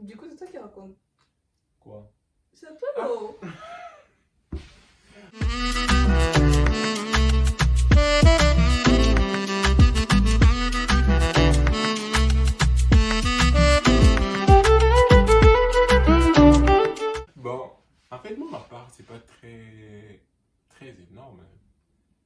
Du coup, c'est toi qui raconte. Quoi? C'est à toi, non? Bon, en fait, moi, ma part, c'est pas très énorme.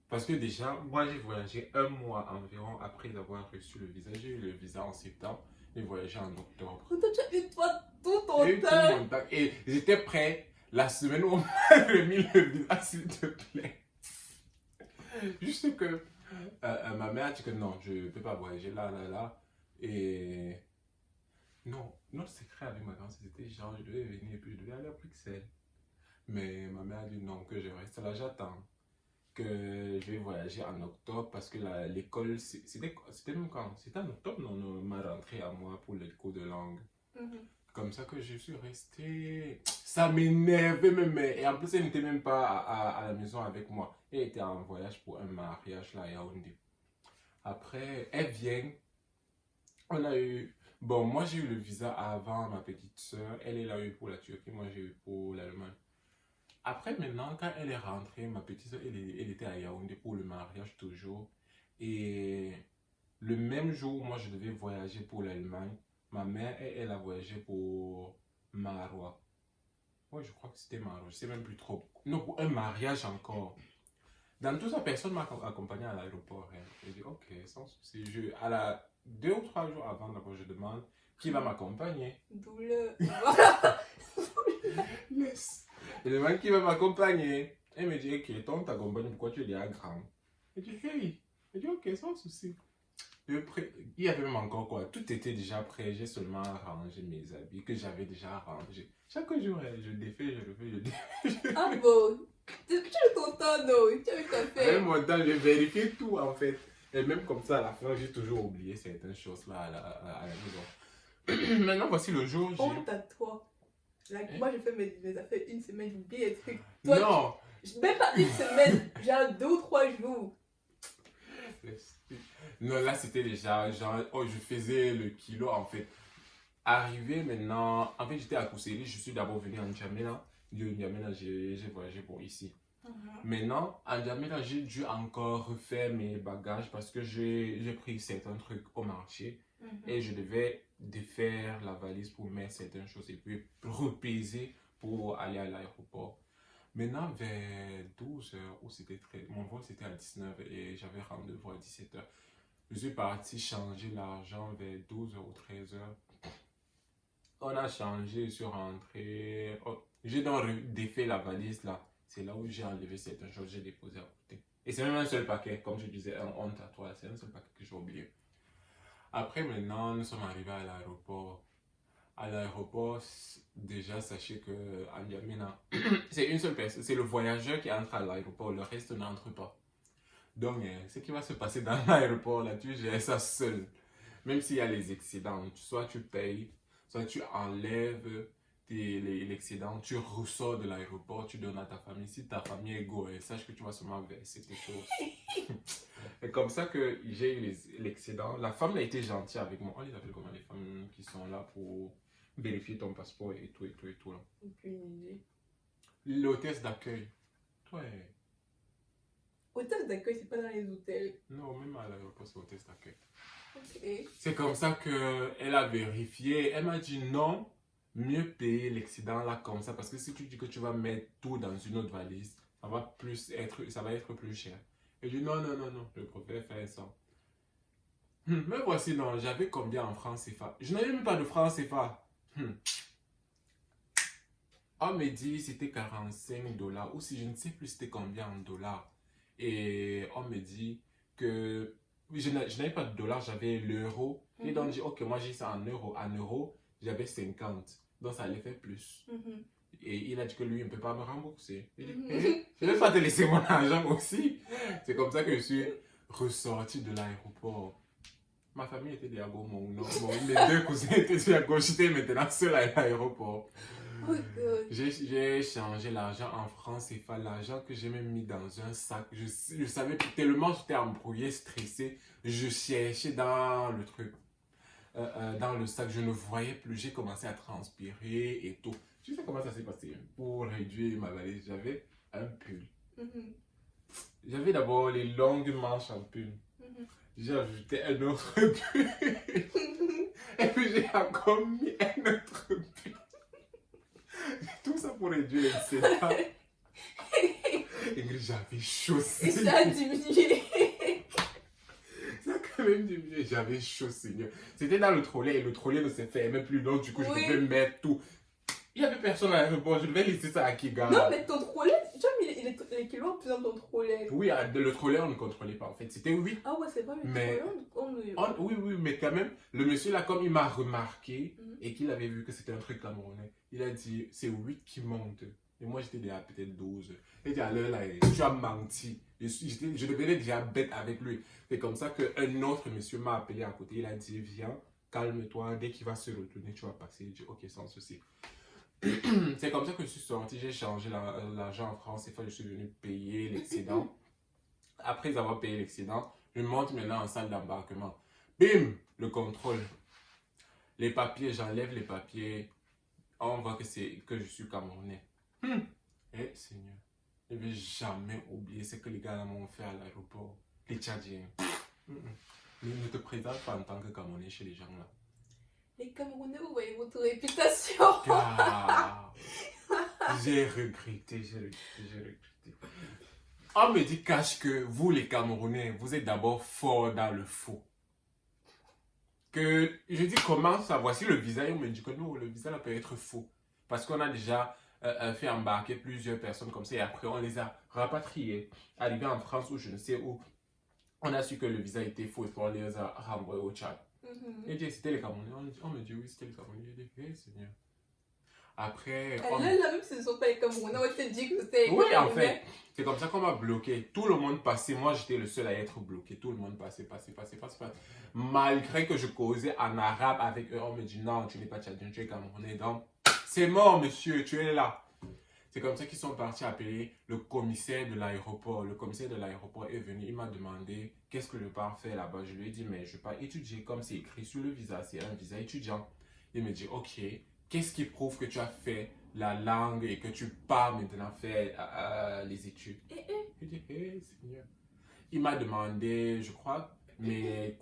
Parce que déjà, moi, j'ai voyagé un mois environ après avoir reçu le visa. J'ai eu le visa en septembre et voyagé en octobre. Toi, tu as eu toi tout ton J'ai eu tout temps. mon temps et j'étais prêt la semaine où on m'a remis le visa, s'il te plaît. Juste que ma mère a dit que non, je ne peux pas voyager là. Et non, notre secret avec ma grand c'était genre, je devais venir et puis je devais aller à Bruxelles. Mais ma mère a dit non, que je reste là, j'attends. Que je vais voyager en octobre parce que l'école, c'était même quand? C'était en octobre, non, ma rentrée à moi pour les cours de langue. Mhm. Comme ça que je suis resté. Ça m'énervait même. Et en plus, elle n'était même pas à la maison avec moi. Elle était en voyage pour un mariage là à Yaoundé. Après, elle vient. On a eu. Bon, moi j'ai eu le visa avant ma petite soeur. Elle l'a eu pour la Turquie. Moi j'ai eu pour l'Allemagne. Après, maintenant, quand elle est rentrée, ma petite soeur, elle était à Yaoundé pour le mariage toujours. Et le même jour où moi je devais voyager pour l'Allemagne, ma mère, elle a voyagé pour Marois. Oui, je crois que c'était Marois, je sais même plus trop. Non, pour un mariage encore. Dans tout ça, personne m'a accompagné à l'aéroport, hein. J'ai dit, ok, sans souci. À la 2 ou 3 jours avant, d'abord, je demande qui va m'accompagner. Douleur. Yes. Je demande qui va m'accompagner. Elle me dit, ok, ton t'accompagne, pourquoi tu es déjà grand? Je dis, hey. Je dis, ok, sans souci. Il y avait même encore quoi, tout était déjà prêt, j'ai seulement rangé mes habits que j'avais déjà rangés. Chaque jour, je défais, je refais, je défais. Ah bon? Tu as eu ton temps, non? Tu as eu ton Avec fait. mon temps, je vérifiais tout en fait. Et même comme ça, à la fin, j'ai toujours oublié certaines choses là à la maison. Maintenant, voici le jour J. Honte à toi. Like, Hein? moi, je fais mes affaires une semaine, j'oublie les trucs. Non! Même pas une semaine, genre 2 ou 3 jours. Non, là c'était déjà genre, oh, je faisais le kilo en fait. Arrivé maintenant, en fait j'étais à Kousséli, je suis d'abord venu en N'Djamena. De N'Djamena, j'ai voyagé pour ici. Maintenant, en N'Djamena, j'ai dû encore refaire mes bagages parce que j'ai pris certains trucs au marché et je devais défaire la valise pour mettre certaines choses et puis repaiser pour aller à l'aéroport. Maintenant, vers 12 heures, où c'était mon vol c'était à 19 et j'avais rendez-vous à 17 heures. Je suis parti changer l'argent vers 12 heures ou 13 heures. On a changé, je suis rentré. Oh, j'ai donc défait la valise là. C'est là où j'ai enlevé certaines choses, j'ai déposé à côté. Et c'est même un seul paquet, comme je disais, un honte à toi, c'est un seul paquet que j'ai oublié. Après, maintenant, nous sommes arrivés à l'aéroport. À l'aéroport, déjà, sachez que à N'Djamena, c'est une seule personne, c'est le voyageur qui entre à l'aéroport, le reste n'entre pas. Donc, ce qui va se passer dans l'aéroport, là, tu gères ça seul. Même s'il y a les excédents, soit tu payes, soit tu enlèves l'excédent, tu ressors de l'aéroport, tu donnes à ta famille. Si ta famille est gourée, sache que tu vas seulement verser tes choses. C'est comme ça que j'ai eu l'excédent. La femme a été gentille avec moi. On les appelle comment les femmes qui sont là pour vérifier ton passeport et tout là. Aucune idée. L'hôtesse d'accueil. Ouais. Hôtel d'accueil, c'est pas dans les hôtels. Non, même à l'aéroport, c'est l'hôtesse d'accueil. Ok. C'est comme ça qu'elle a vérifié. Elle m'a dit non, mieux payer l'excédent là comme ça. Parce que si tu dis que tu vas mettre tout dans une autre valise, ça va être plus cher. Et je dis non, je préfère faire ça. Mais voici, non, j'avais combien en francs CFA? Je n'avais même pas de francs CFA. On me dit c'était 45 dollars. Ou si je ne sais plus c'était combien en dollars. Et on me dit que je n'avais pas de dollars, j'avais l'euro. Et donc, je dis, ok, moi j'ai ça en euros. En euros, j'avais 50. Donc, ça allait faire plus. Et il a dit que lui, il ne peut pas me rembourser. Il dit, je ne vais pas te laisser mon argent aussi. C'est comme ça que je suis ressorti de l'aéroport. Ma famille était déjà bon, mes 2 cousins étaient déjà gauche, j'étais maintenant seul à l'aéroport. Oh God. J'ai changé l'argent en francs CFA, l'argent que j'ai même mis dans un sac. Je savais tellement j'étais embrouillé, stressé, je cherchais dans le truc. dans le sac. Je ne voyais plus. J'ai commencé à transpirer et tout. Tu sais comment ça s'est passé? Pour réduire ma valise, j'avais un pull. J'avais d'abord les longues manches en pull. J'ai ajouté un autre pull. Et puis j'ai encore mis un autre pull. Tout ça pour réduire l'excédent. Et j'avais chaud. Et ça a diminué. Ça a quand même diminué. J'avais chaud, Seigneur. C'était dans le trolley et le trolley ne s'est fait même plus long. Du coup, je devais mettre tout. Il n'y avait personne à l'aéroport. Je devais laisser ça à Kigali. Non, mais ton trolley, tu as mis les kilos en plus dans ton trolley. Oui, le trolley, on ne contrôlait pas en fait. C'était 8. Ah ouais, c'est pas Mais oui, mais quand même, le monsieur là, comme il m'a remarqué et qu'il avait vu que c'était un truc camerounais, il a dit c'est 8 qui montent. Et moi j'étais déjà peut-être 12. Et dit à l'heure là, tu as menti. Je devenais déjà bête avec lui. C'est comme ça qu'un autre monsieur m'a appelé à côté. Il a dit viens, calme-toi. Dès qu'il va se retourner, tu vas passer. J'ai dit ok, sans souci. C'est comme ça que je suis sorti. J'ai changé l'argent en France. Et je suis venu payer l'excédent. Après avoir payé l'excédent, je monte maintenant en salle d'embarquement. Bim! Le contrôle. Les papiers, j'enlève les papiers. On voit que je suis camerounais. Eh, Seigneur, je ne vais jamais oublier ce que les gars m'ont fait à l'aéroport. Les Tchadiens. Ne te présente pas en tant que Camerounais chez les gens là. Les Camerounais, vous voyez votre réputation. J'ai regretté. On me dit cache que vous les Camerounais, vous êtes d'abord forts dans le faux. Que je dis comment ça, voici le visa et on me dit que non, le visa là peut être faux. Parce qu'on a déjà fait embarquer plusieurs personnes comme ça et après on les a rapatriés. Arrivés en France ou je ne sais où, on a su que le visa était faux et puis on les a renvoyés au Tchad. Et dit c'était les Camerounais. On me dit oui, c'était les Camerounais. J'ai dit, hey, Seigneur. Après. Là, même si ce ne sont pas les Camerounais, on te dit que c'était les Camerounais. Oui, en fait, c'est comme ça qu'on m'a bloqué. Tout le monde passait. Moi, j'étais le seul à être bloqué. Tout le monde passait. Malgré que je causais en arabe avec eux, on me dit non, tu n'es pas tchadien, tu es camerounais. Donc, c'est mort, monsieur, tu es là. C'est comme ça qu'ils sont partis appeler le commissaire de l'aéroport. Le commissaire de l'aéroport est venu, il m'a demandé qu'est-ce que je pars faire là-bas. Je lui ai dit, mais je pars étudier comme c'est écrit sur le visa, c'est un visa étudiant. Il me dit, ok, qu'est-ce qui prouve que tu as fait la langue et que tu pars maintenant faire les études? Je dis, hé, Seigneur. Il m'a demandé, je crois, mes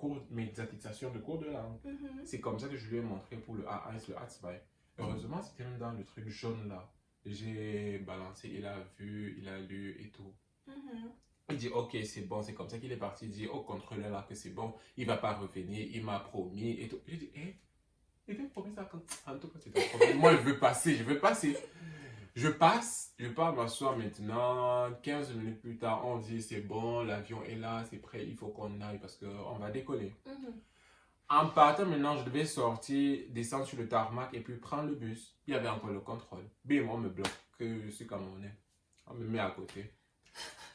attestations de cours de langue. C'est comme ça que je lui ai montré pour le A1, le A2. Heureusement, c'était même dans le truc jaune là. J'ai balancé, il a vu, il a lu et tout. Il dit ok c'est bon, c'est comme ça qu'il est parti. Il dit au contrôleur là que c'est bon, il va pas revenir, il m'a promis et tout. J'ai dit il t'a promis ça quand en tout cas c'est un problème. Moi je veux passer. Je passe, je pars m'asseoir maintenant, 15 minutes plus tard on dit c'est bon, l'avion est là, c'est prêt, il faut qu'on aille parce qu'on va décoller. En partant maintenant, je devais sortir, descendre sur le tarmac et puis prendre le bus. Il y avait encore le contrôle. Bim, on me bloque que je suis camerounais. On me met à côté.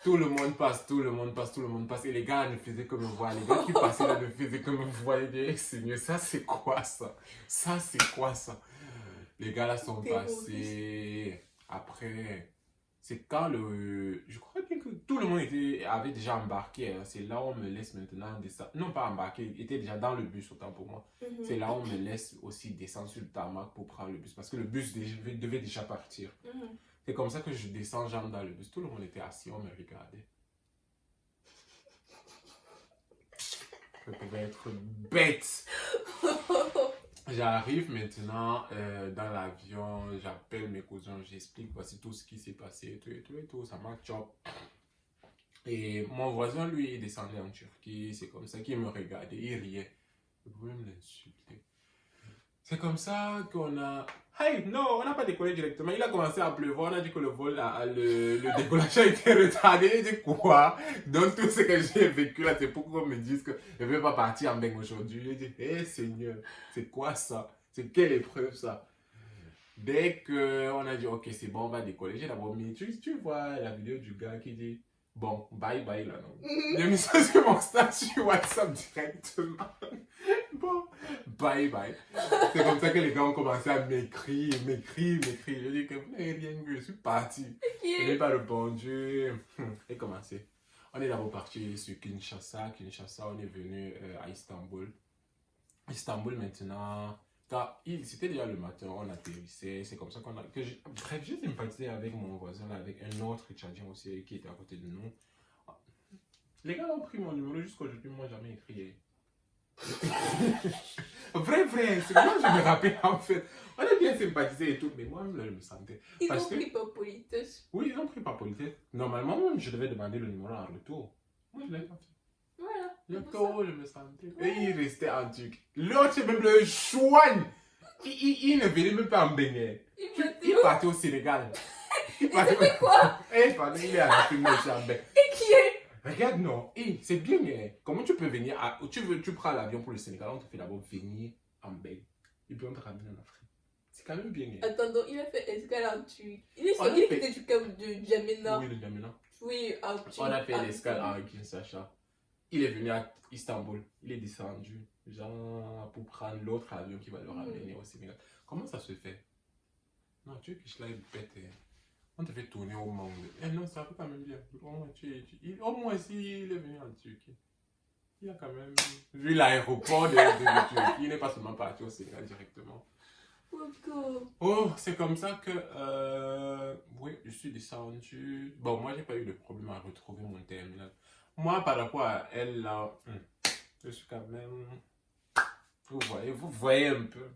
Tout le monde passe. Et les gars ne faisaient que me voir. Les gars qui passaient là ne faisaient que me voir. Ils disaient, Seigneur, ça c'est quoi ça? Les gars là sont passés. Après, c'est quand je crois bien que tout le monde avait déjà embarqué. Hein. C'est là où on me laisse maintenant descendre. Non, pas embarqué, il était déjà dans le bus, autant pour moi. C'est là où on me laisse aussi descendre sur le tarmac pour prendre le bus. Parce que le bus devait déjà partir. C'est comme ça que je descends, j'entre dans le bus. Tout le monde était assis, on me regardait. Je pouvais être bête. J'arrive maintenant dans l'avion, j'appelle mes cousins, j'explique voici tout ce qui s'est passé, tout, ça m'a chop. Et mon voisin, lui, il descendait en Turquie, c'est comme ça qu'il me regardait, il riait. Je pouvais me l'insulter. C'est comme ça qu'on a... Hey, non, on n'a pas décollé directement. Il a commencé à pleuvoir, on a dit que le vol, le décollage a été retardé. Il dit quoi? Donc tout ce que j'ai vécu là, c'est pour qu'on me dise que je ne vais pas partir en bain aujourd'hui. Il dit, hé Seigneur, c'est quoi ça? C'est quelle épreuve ça? Dès qu'on a dit, ok, c'est bon, on va décoller, j'ai d'abord mis, tu vois la vidéo du gars qui dit, bon, bye bye là, non? J'ai mis ça sur mon statut WhatsApp directement. Bon, bye bye. C'est comme ça que les gars ont commencé à m'écrire. Je dis que vous n'avez rien vu, je suis parti. Je n'ai pas répondu. Et commencé. On est d'abord parti sur Kinshasa, on est venu à Istanbul. Istanbul maintenant. Car c'était déjà le matin, on atterrissait, c'est comme ça qu'on a... Bref, j'ai sympathisé avec mon voisin, là, avec un autre Tchadien aussi qui était à côté de nous. Les gars ont pris mon numéro jusqu'aujourd'hui, moi jamais écrit. Vrai, c'est moi je me rappelle en fait. On a bien sympathisé et tout, mais moi je me sentais. Ils Parce ont que... pris par politesse. Oui, ils ont pris par politesse. Normalement, même, je devais demander le numéro en retour. Moi je l'ai pas fait. Voilà. Le c'est pour taureau, je me sentais. Et il restait en truc. L'autre, c'est même le chouan. Il ne venait même pas en baigner. Il partait au Sénégal. Il partait quoi? Il est à l'Afrique, moi je suis en bain. Et qui est? Regarde, non. C'est bien. Comment tu peux venir tu prends l'avion pour le Sénégal, on te fait d'abord venir en bain. Et puis on te ramène en Afrique. C'est quand même bien. Attends, donc il a fait escale en Turquie. Il On a est fait- quitté du camp de Djamena. Oui, le Djamena. Oui, en Turquie. On a fait l'escale à Kinshasa. Il est venu à Istanbul. Il est descendu, genre, pour prendre l'autre avion qui va le ramener au Sénégal. Comment ça se fait? Non, tu es là, il pète. On te fait tourner au monde. Eh non, ça fait quand même bien. Au moins, s'il est venu en Turquie, il a quand même vu l'aéroport de Turquie. Il n'est pas seulement parti au Sénégal directement. Oh, c'est comme ça que, oui, je suis descendu. Bon, moi, j'ai pas eu de problème à retrouver mon terminal. Moi, par rapport à elle, là, je suis quand même... Vous voyez un peu.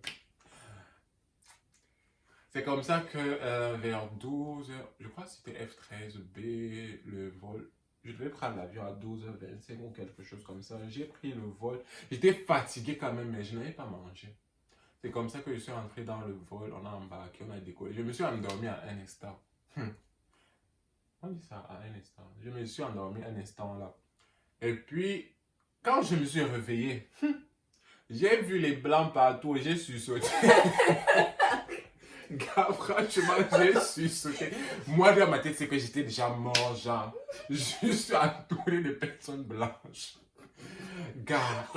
C'est comme ça que vers 12h, je crois que c'était F13B, le vol. Je devais prendre l'avion à 12h25 ou quelque chose comme ça. J'ai pris le vol. J'étais fatigué quand même, mais je n'avais pas mangé. C'est comme ça que je suis entré dans le vol, on a embarqué, on a décollé. Je me suis endormi à un instant. On dit ça à un instant. Je me suis endormi un instant là. Et puis, quand je me suis réveillé, j'ai vu les blancs partout et j'ai sursauté. Gars, franchement, j'ai sursauté. Moi, dans ma tête, c'est que j'étais déjà mort, genre. Je suis entouré de personnes blanches. Gars,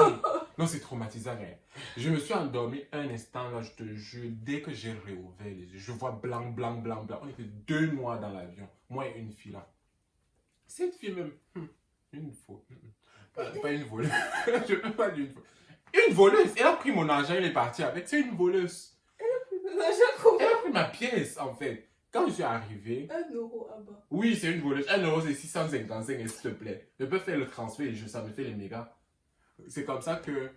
non, c'est traumatisant. Hein. Je me suis endormi un instant, là, je te jure, dès que j'ai réouvert les yeux, je vois blanc. On était 2 mois dans l'avion, moi et une fille là. Cette fille même, une faux. Pas une voleuse. Je peux pas dire une voleuse. Une voleuse, elle a pris mon argent, elle est partie avec. C'est une voleuse. Elle a pris ma pièce, en fait. Quand je suis arrivé... 1 euro à bas. Oui, c'est une voleuse. 1 euro, c'est 655, s'il te plaît. Je peux faire le transfert et ça me fait les mégas. C'est comme ça que...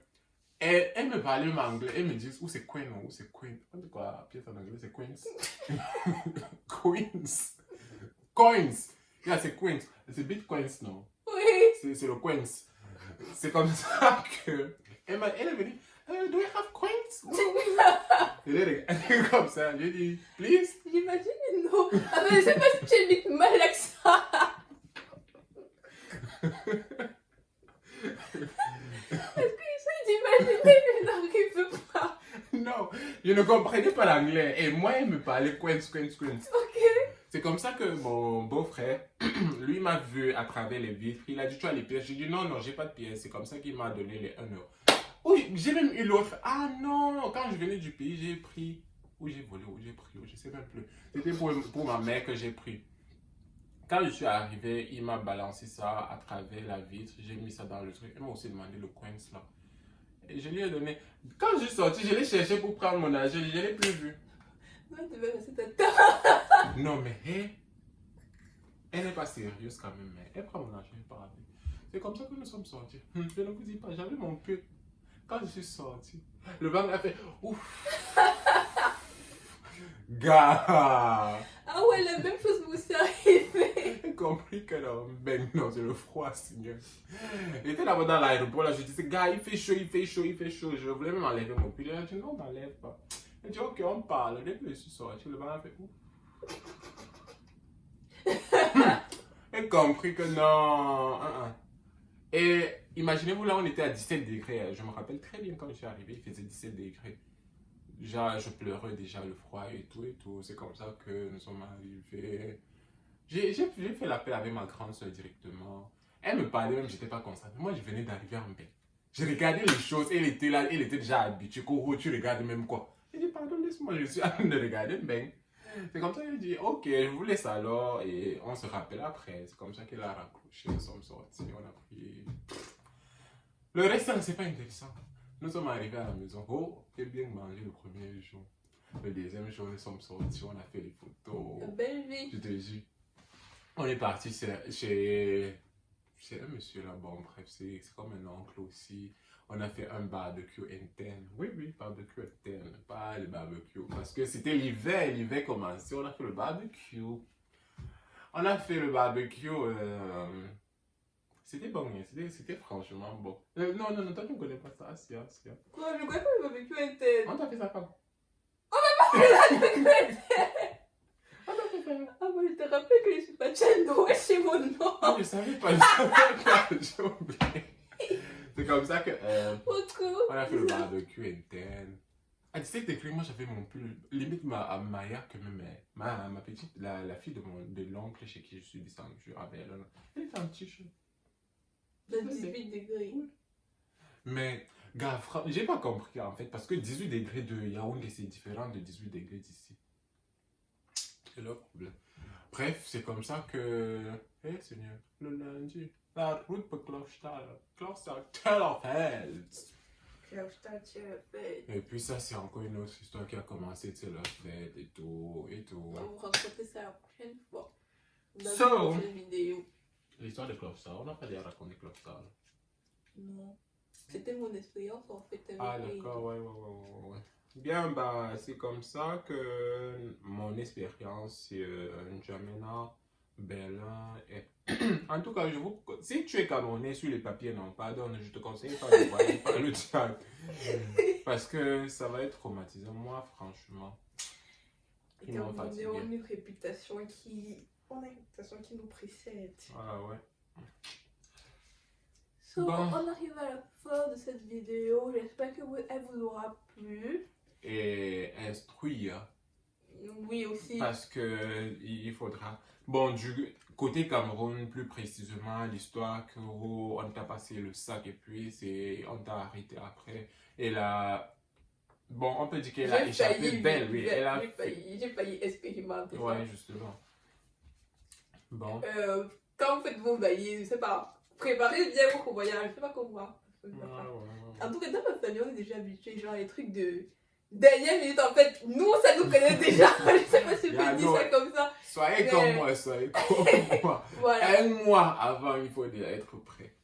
Elle me parlait en anglais. Elle me dit, où c'est Queen, où c'est Queen. Quoi, pièce en anglais, c'est Queens. Queens. Coins. Yeah, c'est Queens. C'est Bitcoins, non? Oui. C'est le Queens. C'est comme ça que... Elle est venue. Do you have coins? Elle est comme ça. J'ai dit, please. J'imagine, non. Ah, mais je sais pas si tu es vite mal avec ça. Est-ce que j'essaie d'imaginer, mais je n'arrive pas. Non, je ne comprenais pas l'anglais. Et moi, elle me parlait coins. Ok. C'est comme ça que mon beau-frère, lui m'a vu à travers les vitres. Il a dit, tu as les pièces. J'ai dit, non, j'ai pas de pièces. C'est comme ça qu'il m'a donné les 1 euro. Oui, j'ai même eu l'autre. Ah non, quand je venais du pays, j'ai pris. Ou j'ai volé, ou j'ai pris, je sais même plus. C'était pour ma mère que j'ai pris. Quand je suis arrivé, il m'a balancé ça à travers la vitre. J'ai mis ça dans le truc. Il m'a aussi demandé le coins là. Et je lui ai donné. Quand je suis sorti, je l'ai cherché pour prendre mon argent. Je ne l'ai plus vu. Non, tu devais rester ta table. Non, mais elle n'est pas sérieuse quand même. Mais elle prend mon argent et part avec. C'est comme ça que nous sommes sortis. Je ne vous dis pas, j'avais mon peu. Quand je suis sorti, le banc a fait ouf. Gars. Ah ouais, la même chose vous s'est arrivé. J'ai compris que non, ben non, c'est le froid, Seigneur. J'étais là-bas dans l'aéroport, là, je disais, gars, il fait chaud. Je voulais même enlever mon pull. Il a dit, non, on n'enlève pas. Il dit, ok, on parle. Dès que je suis sorti, le banc a fait ouf. J'ai compris que non. Et imaginez-vous, là, on était à 17 degrés. Je me rappelle très bien quand je suis arrivé, il faisait 17 degrés. Déjà, je pleurais déjà le froid et tout. C'est comme ça que nous sommes arrivés. J'ai fait la paix avec ma grande soeur directement. Elle me parlait même, j'étais pas concentré. Moi, je venais d'arriver en bain. Je regardais les choses, elle était là, elle était déjà habituée. Koro, tu regardes même quoi? J'ai dit, pardon, laisse-moi, je suis en train de regarder bain. C'est comme ça qu'elle dit, ok, je vous laisse alors et on se rappelle après. C'est comme ça qu'elle a raccroché, nous sommes sortis, on a pris. Le reste, c'est pas intéressant. Nous sommes arrivés à la maison. Oh, quel bien manger le premier jour. Le deuxième jour, nous sommes sortis, on a fait les photos. Belle vie. Je te jure. On est parti chez un monsieur là-bas, bref, c'est comme un oncle aussi. On a fait un barbecue interne. Oui, oui, barbecue interne, pas le barbecue. Parce que c'était l'hiver commençait, on a fait le barbecue. On a fait le barbecue, c'était bon, hein, c'était franchement bon. Non, non, non, toi tu ne connais pas ça, Asia. Quoi, je connais pas le barbecue interne. On t'a fait ça quand? On t'a fait ça. Ah, moi, je te rappelle que je suis pas Tchendo, c'est mon nom. Ah, je savais pas, j'ai oublié. C'est comme ça que on a fait le barbecue interne. Ah, tu sais que moi j'avais mon pull, limite Maya que même ma petite, la fille de l'oncle chez qui je suis descendu, elle était en t-shirt. De 18 degrés. Mais, gars, j'ai pas compris en fait, parce que 18 degrés de Yaoundé c'est différent de 18 degrés d'ici. C'est leur problème. Bref, c'est comme ça que, Seigneur, le lundi, la route pour Kloster Tellerfeld. Et puis ça, c'est encore une autre histoire qui a commencé, tu sais, la fête et tout, et tout. On va vous raconter ça la prochaine fois. Dans So, une prochaine vidéo. L'histoire de Kloster, on n'a pas déjà raconté Kloster. Non. C'était mon expérience en fait. Ah d'accord, ouais. Bien, bah, c'est comme ça que mon expérience N'Djamena, Berlin et... En tout cas, si tu es Camerounais sur les papiers, non, pardon, je te conseille pas de voir par le chat. Parce que ça va être traumatisant. Moi, franchement, Et comme on a une réputation qui... On a une réputation qui nous précède. Ah ouais. So, bon. On arrive à la fin de cette vidéo. J'espère qu'elle vous aura plu. Et instruire. Oui, aussi. Parce que il faudra... Bon, du côté Cameroun, plus précisément, l'histoire qu'on t'a passé le sac et puis on t'a arrêté après. Et là... Bon, on peut dire qu'elle a échappé belle, oui. J'ai failli expérimenter ça. Ouais, justement. Bon. Quand vous faites vos valises, je sais pas, préparez bien vos voyages, je sais pas comment. Ouais. En tout cas, dans ma famille, on est déjà habitués, genre les trucs de dernière minute, en fait, nous, ça nous connaît déjà. Je sais pas si je peux dire ça comme ça. Soyez comme moi, soyez comme moi. Voilà. Un mois avant, il faut déjà être prêt.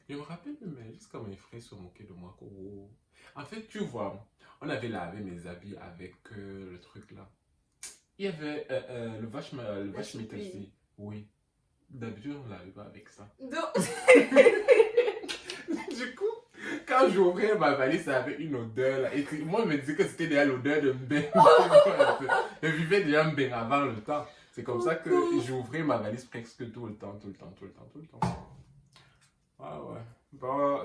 Je me rappelle même, jusqu'à mes frères se moquaient de moi. En fait, tu vois, on avait lavé mes habits avec le truc là. Il y avait le vache aussi. Oui. D'habitude, on ne l'avait pas avec ça. Donc... Du coup, quand j'ouvrais ma valise, ça avait une odeur là. Et moi, je me disais que c'était déjà l'odeur de mbeng. Je vivais déjà mbeng avant le temps. C'est comme ça que j'ouvrais ma valise presque tout le temps. Ah ouais. Bon,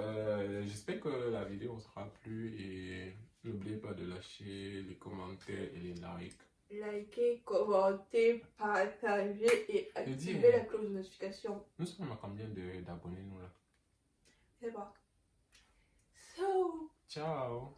j'espère que la vidéo sera plu et n'oubliez pas de lâcher les commentaires et les likes. Likez, commentez, partagez et activez la cloche de notification. Nous sommes à combien d'abonnés nous là? C'est bon. So. Ciao.